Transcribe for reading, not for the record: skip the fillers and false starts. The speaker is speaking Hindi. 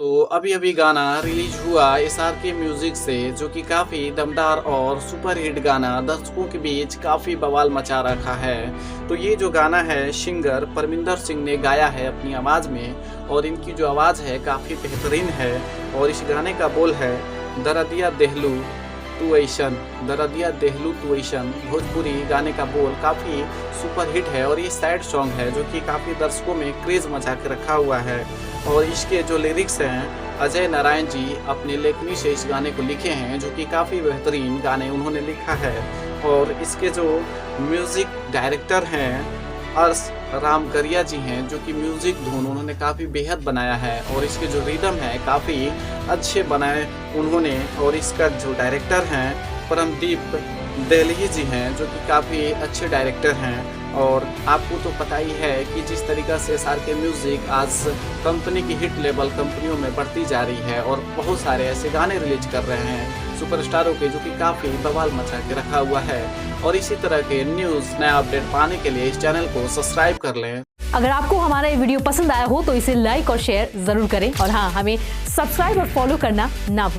तो अभी-अभी गाना रिलीज हुआ एसआरके म्यूजिक से, जो कि काफ़ी दमदार और सुपर हिट गाना दर्शकों के बीच काफ़ी बवाल मचा रखा है। तो ये जो गाना है सिंगर परमिंदर सिंह ने गाया है अपनी आवाज़ में, और इनकी जो आवाज़ है काफ़ी बेहतरीन है। और इस गाने का बोल है दरदिया देहलू तू ऐसन, दरदिया देहलू तू ऐसन। भोजपुरी गाने का बोल काफ़ी सुपर हिट है और ये सैड सॉन्ग है जो कि काफ़ी दर्शकों में क्रेज़ मचा के रखा हुआ है। और इसके जो लिरिक्स हैं अजय नारायण जी अपनी लेखनी से इस गाने को लिखे हैं, जो कि काफ़ी बेहतरीन गाने उन्होंने लिखा है। और इसके जो म्यूज़िक डायरेक्टर हैं अर्श रामगरिया जी हैं, जो कि म्यूज़िक धुन उन्होंने काफ़ी बेहद बनाया है। और इसके जो रिदम है काफ़ी अच्छे बनाए उन्होंने। और इसका जो डायरेक्टर हैं परमदीप देलही जी हैं, जो कि काफ़ी अच्छे डायरेक्टर हैं। और आपको तो पता ही है कि जिस तरीक़ा से एसआरके म्यूज़िक आज कंपनी की हिट लेवल कंपनियों में बढ़ती जा रही है और बहुत सारे ऐसे गाने रिलीज कर रहे हैं सुपरस्टारों के, जो कि काफ़ी बवाल मचा के रखा हुआ है। और इसी तरह के न्यूज़ नया अपडेट पाने के लिए इस चैनल को सब्सक्राइब कर लें। अगर आपको हमारा ये वीडियो पसंद आया हो तो इसे लाइक और शेयर जरूर करें, और हाँ, हमें सब्सक्राइब और फॉलो करना ना भूलें।